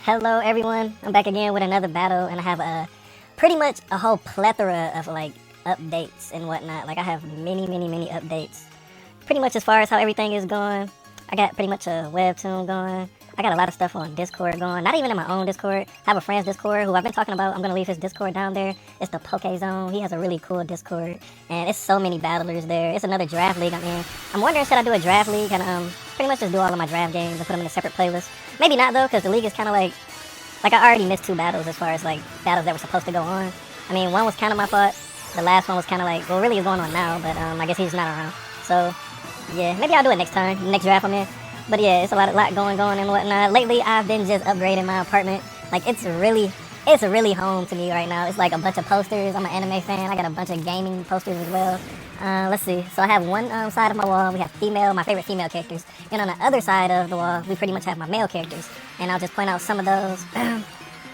Hello everyone, I'm back again with another battle, and I have pretty much a whole plethora of like updates and whatnot. Like I have many updates. Pretty much as far as how everything is going, I got pretty much a webtoon going. I got a lot of stuff on Discord going, not even in my own Discord. I have a friend's Discord who I've been talking about. I'm gonna leave his Discord down there. It's the Poke Zone. He has a really cool Discord, and it's so many battlers there. It's another draft league I'm in. I'm wondering, should I do a draft league and pretty much just do all of my draft games and put them in a separate playlist? Maybe not though, because the league is kind of like I already missed 2 battles as far as like battles that were supposed to go on. I mean, one was kind of my fault. The last one was kind of like, well, really is going on now, but I guess he's not around. So yeah, maybe I'll do it next time, next draft I'm in. But yeah, it's a lot going and whatnot. Lately, I've been just upgrading my apartment. Like it's really home to me right now. It's like a bunch of posters. I'm an anime fan. I got a bunch of gaming posters as well. Let's see. So I have one side of my wall. We have my favorite female characters. And on the other side of the wall, we pretty much have my male characters. And I'll just point out some of those.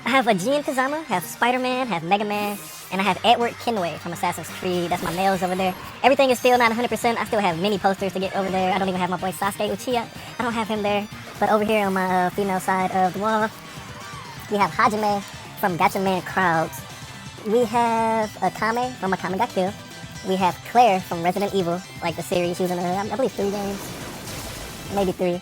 I have a Jin Kazama, have Spider-Man, have Mega Man, and I have Edward Kenway from Assassin's Creed. That's my males over there. Everything is still not 100%. I still have many posters to get over there. I don't even have my boy Sasuke Uchiha. I don't have him there. But over here on my female side of the wall, we have Hajime from Gacha Man Crowds. We have Akame from Akame Got Killed. We have Claire from Resident Evil, like the series. She was in, I believe, 3 games. Maybe 3.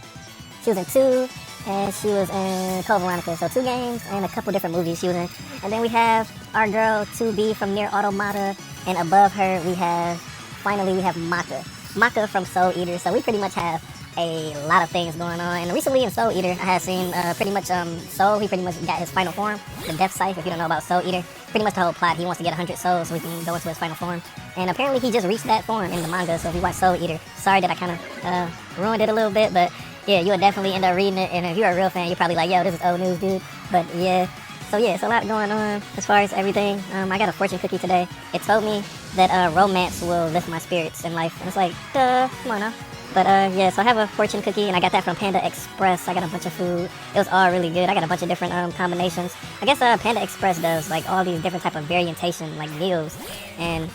She was in 2. And she was in Code Veronica, so 2 games and a couple different movies she was in. And then we have our girl 2B from Nier Automata, and above her we have Maka from Soul Eater. So we pretty much have a lot of things going on. And recently in Soul Eater, I had seen pretty much Soul. He pretty much got his final form, the Death Scythe. If you don't know about Soul Eater, pretty much the whole plot. He wants to get 100 souls so he can go into his final form. And apparently he just reached that form in the manga. So if you watch Soul Eater, sorry that I kind of ruined it a little bit, but yeah, you would definitely end up reading it, and if you're a real fan, you're probably like, yo, this is old news, dude. But yeah, so yeah, it's a lot going on as far as everything. I got a fortune cookie today. It told me that romance will lift my spirits in life, and it's like, duh, come on now. But yeah, so I have a fortune cookie, and I got that from Panda Express. I got a bunch of food. It was all really good. I got a bunch of different combinations. I guess Panda Express does like all these different type of variation, like meals, and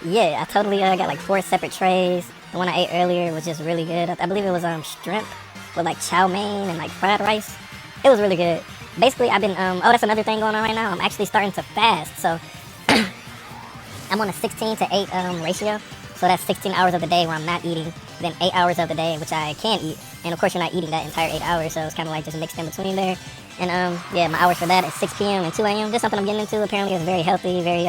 yeah, I totally got like 4 separate trays. The one I ate earlier was just really good. I believe it was shrimp with like chow mein and like fried rice. It was really good. Basically, I've been, oh, that's another thing going on right now. I'm actually starting to fast. So I'm on a 16 to 8 ratio. So that's 16 hours of the day where I'm not eating, then 8 hours of the day, which I can eat. And of course, you're not eating that entire 8 hours. So it's kind of like just mixed in between there. And yeah, my hours for that is 6 p.m. and 2 a.m. Just something I'm getting into. Apparently, it's very healthy, very,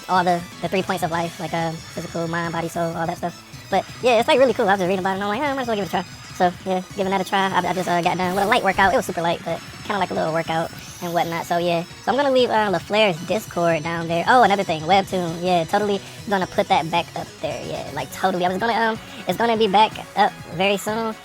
all the 3 points of life, like physical, mind, body, soul, all that stuff. But yeah, it's like really cool. I was just reading about it and I'm like, I might as well give it a try. So yeah, giving that a try. I just got done with a light workout. It was super light, but kind of like a little workout and whatnot. So yeah, so I'm gonna leave LaFlair's Discord down there. Oh, another thing, webtoon. Yeah, totally gonna put that back up there. Yeah, like totally. I was gonna it's gonna be back up very soon.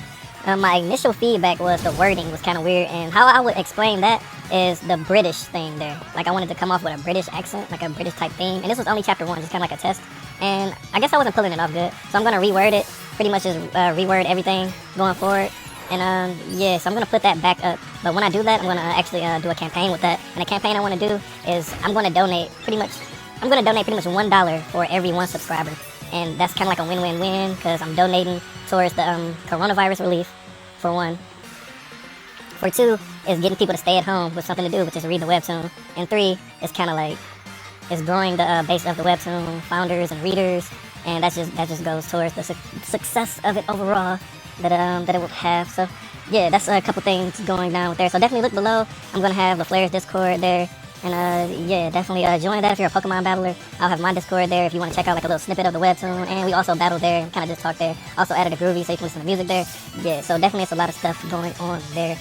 My initial feedback was the wording was kind of weird, and how I would explain that is the British thing there. Like I wanted to come off with a British accent, like a British type theme, and this was only chapter 1, just kind of like a test. And I guess I wasn't pulling it off good, so I'm gonna reword it. Pretty much just reword everything going forward. And yeah, so I'm gonna put that back up. But when I do that, I'm gonna actually do a campaign with that. And the campaign I want to do is I'm gonna donate pretty much $1 for every 1 subscriber. And that's kind of like a win-win-win, because I'm donating towards the coronavirus relief, for 1. For 2 is getting people to stay at home with something to do, which is read the webtoon. And 3 is kind of like it's growing the base of the webtoon founders and readers. And that just goes towards the success of it overall that it will have. So yeah, that's a couple things going down with there. So definitely look below. I'm gonna have LaFlair's Discord there, and yeah, definitely join that if you're a Pokemon battler. I'll have my Discord there if you want to check out like a little snippet of the webtoon. And we also battle there, kind of just talk there. Also added a groovy so you can listen to music there. Yeah, so definitely it's a lot of stuff going on there.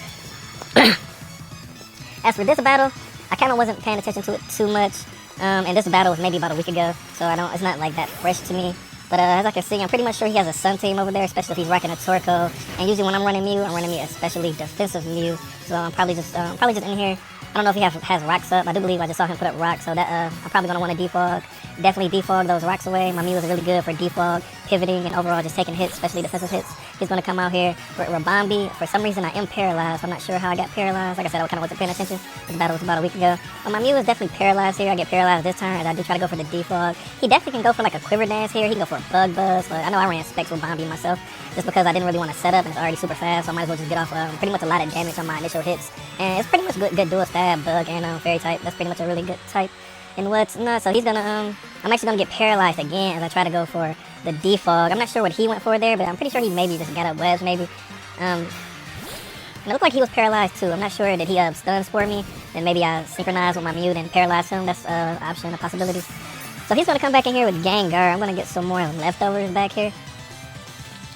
As for this battle, I kind of wasn't paying attention to it too much. And this battle was maybe about a week ago, so it's not like that fresh to me. But as I can see, I'm pretty much sure he has a Sun team over there, especially if he's rocking a Torkoal. And usually when I'm running Mew, I'm running me especially defensive Mew. So I'm probably just in here. I don't know if he has rocks up. I do believe I just saw him put up rocks, so that I'm probably gonna want to defog. Definitely defog those rocks away. My Mew is really good for defog, pivoting, and overall just taking hits, especially defensive hits. He's gonna come out here with Rabambi. For some reason, I am paralyzed. I'm not sure how I got paralyzed. Like I said, I kind of wasn't paying attention. This battle was about a week ago. But my Mew is definitely paralyzed here. I get paralyzed this turn, and I do try to go for the defog. He definitely can go for like a quiver dance here. He can go for a bug buzz. But I know I ran specs with Bombi myself. just because I didn't really want to set up and it's already super fast, so I might as well just get off pretty much a lot of damage on my initial hits. And it's pretty much good dual stab, bug, and fairy type. That's pretty much a really good type. And what's nuts, so he's gonna, I'm actually gonna get paralyzed again as I try to go for the defog. I'm not sure what he went for there, but I'm pretty sure he maybe just got up webs, maybe. And it looked like he was paralyzed too. I'm not sure, did he stun spore me? Then maybe I synchronized with my mute and paralyzed him. That's an option, a possibility. So he's gonna come back in here with Gengar. I'm gonna get some more leftovers back here.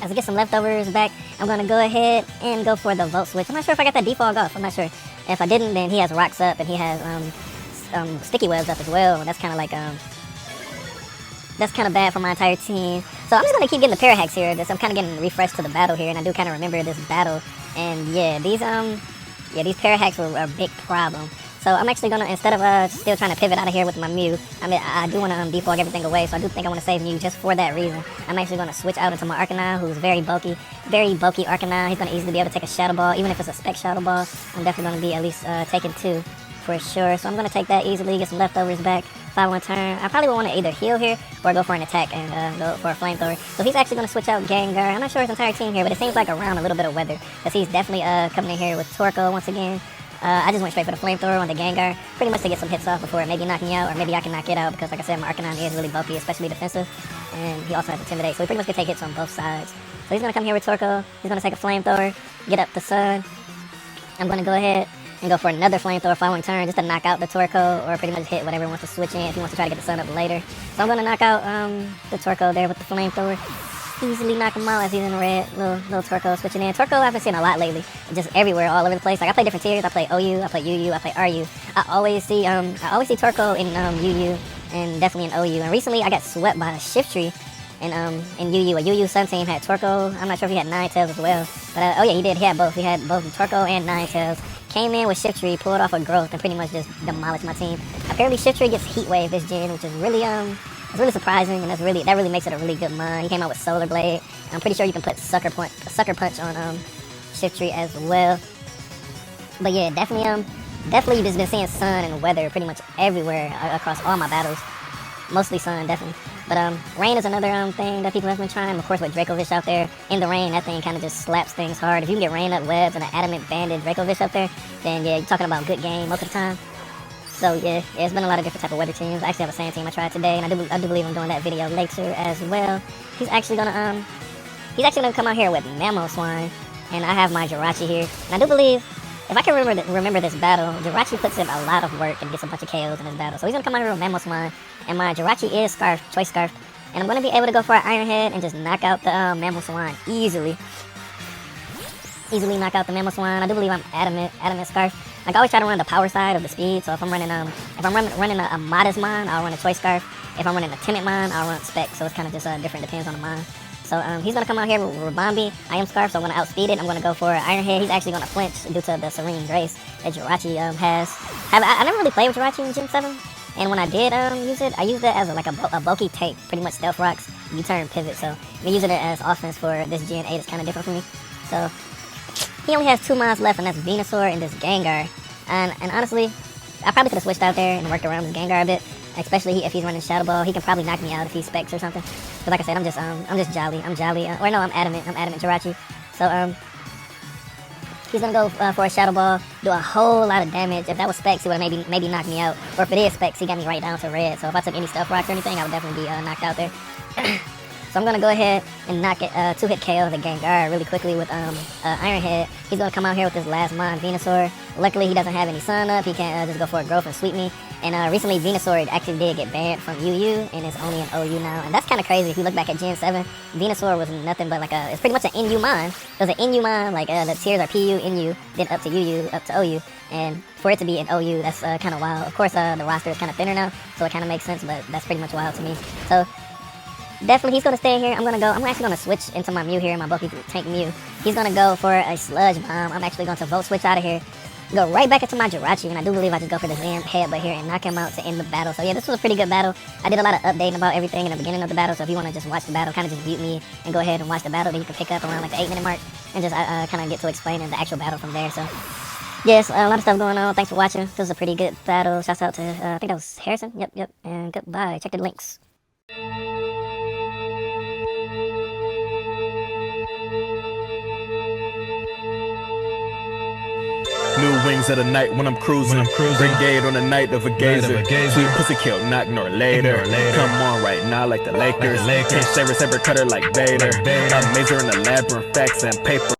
As I get some leftovers back, I'm gonna go ahead and go for the Volt Switch. I'm not sure if I got that defog off. I'm not sure. If I didn't, then he has rocks up and he has sticky webs up as well. That's kind of like that's kind of bad for my entire team. So I'm just gonna keep getting the Parahacks here. I'm kind of getting refreshed to the battle here, and I do kind of remember this battle. And yeah, these Parahacks were a big problem. So I'm actually gonna, instead of still trying to pivot out of here with my Mew, I do want to defog everything away. So I do think I want to save Mew just for that reason. I'm actually gonna switch out into my Arcanine, who's very bulky Arcanine. He's gonna easily be able to take a Shadow Ball, even if it's a Spec Shadow Ball. I'm definitely gonna be at least taking 2 for sure. So I'm gonna take that easily, get some leftovers back. Following turn, I probably will want to either heal here or go for an attack and go for a flamethrower. So he's actually going to switch out Gengar. I'm not sure his entire team here, but it seems like around a little bit of weather, because he's definitely coming in here with Torkoal once again. I just went straight for the flamethrower on the Gengar, pretty much to get some hits off before it maybe knock me out, or maybe I can knock it out, because like I said, my Arcanine is really bulky, especially defensive, and he also has Intimidate, so he pretty much can take hits on both sides. So he's going to come here with Torkoal. He's going to take a flamethrower, get up the sun. I'm going to go ahead and go for another flamethrower following turn just to knock out the Torkoal, or pretty much hit whatever he wants to switch in if he wants to try to get the sun up later. So I'm going to knock out the Torkoal there with the flamethrower. Easily knock him out as he's in red. Little Torkoal switching in. Torkoal I've been seeing a lot lately, just everywhere, all over the place. Like I play different tiers. I play OU, I play UU, I play RU. I always see Torkoal in UU and definitely in OU. And recently I got swept by a Shiftry in UU. A UU Sun team had Torkoal. I'm not sure if he had Ninetales as well, but oh yeah, he did. He had both. He had both Torkoal and Ninetales. Came in with Shiftry, pulled off a growth, and pretty much just demolished my team. Apparently Shiftry gets Heat Wave this gen, which is really it's really surprising, and that really makes it a really good mon. He came out with Solar Blade. I'm pretty sure you can put Sucker Punch on Shiftry as well. But yeah, definitely just been seeing sun and weather pretty much everywhere across all my battles. Mostly sun, definitely. But rain is another thing that people have been trying. Of course, with Dracovish out there in the rain, that thing kind of just slaps things hard. If you can get rain up webs and an adamant banded Dracovish up there, then yeah, you're talking about good game most of the time. So yeah, it's been a lot of different type of weather teams. I actually have a sand team I tried today, and I do believe I'm doing that video later as well. He's actually gonna come out here with Mamoswine, and I have my Jirachi here. And I do believe, if I can remember this battle, Jirachi puts in a lot of work and gets a bunch of KOs in this battle. So he's gonna come out here with Mamoswine, and my Jirachi is Choice Scarf, and I'm gonna be able to go for an Iron Head and just knock out the Mamoswine easily. Easily knock out the Mamoswine. I do believe I'm Adamant Scarf. Like I always try to run the power side of the speed. So if I'm running a modest mine, I'll run a Choice Scarf. If I'm running a timid mine, I'll run Spec. So it's kind of just different, depends on the mine. So he's gonna come out here with Rabambi. I am Scarf, so I'm gonna outspeed it. I'm gonna go for Iron Head. He's actually gonna flinch due to the Serene Grace that Jirachi has. I never really played with Jirachi in Gen 7, and when I did use it, I used it as a bulky tank, pretty much Stealth Rocks, U-turn pivot. So me using it as offense for this Gen 8 is kind of different for me. So he only has 2 mines left, and that's Venusaur and this Gengar. And honestly, I probably could have switched out there and worked around this Gengar a bit, especially if he's running Shadow Ball. He can probably knock me out if he specs or something. But like I said, I'm just jolly. I'm adamant Jirachi. So he's gonna go for a Shadow Ball, do a whole lot of damage. If that was specs, he would have maybe knocked me out. Or if it is specs, he got me right down to red. So if I took any Stealth Rocks or anything, I would definitely be knocked out there. So I'm gonna go ahead and knock it 2-hit KO the Gengar really quickly with Iron Head. He's gonna come out here with his last mon, Venusaur. Luckily he doesn't have any sun up. He can't just go for a growth and sweep me. And recently Venusaur actually did get banned from UU, and it's only an OU now. And that's kind of crazy. If you look back at Gen 7, Venusaur was nothing but like it's pretty much an NU mon. It was an NU mon, like the tiers are PU, NU, then up to UU, up to OU. And for it to be an OU, that's kind of wild. Of course, the roster is kind of thinner now, so it kind of makes sense, but that's pretty much wild to me. So definitely he's going to stay here. I'm actually going to switch into my Mew here, my bulky tank Mew. He's going to go for a Sludge Bomb. I'm actually going to Volt Switch out of here, go right back into my Jirachi, and I do believe I just go for the Zen Headbutt here and knock him out to end the battle. So yeah, this was a pretty good battle. I did a lot of updating about everything in the beginning of the battle, so if you want to just watch the battle, kind of just mute me and go ahead and watch the battle, then you can pick up around like the 8-minute mark and just kind of get to explaining the actual battle from there. So yes, a lot of stuff going on. Thanks for watching. This was a pretty good battle. Shouts out to, I think that was Harrison. Yep. And goodbye. Check the links. New wings of the night when I'm cruising. Brigade on the night of a gazer. Sweet pussy kill, not ignore later. Come on right now like the Lakers. Can't saber cutter like Vader. A mazer in the labyrinth, facts and paper.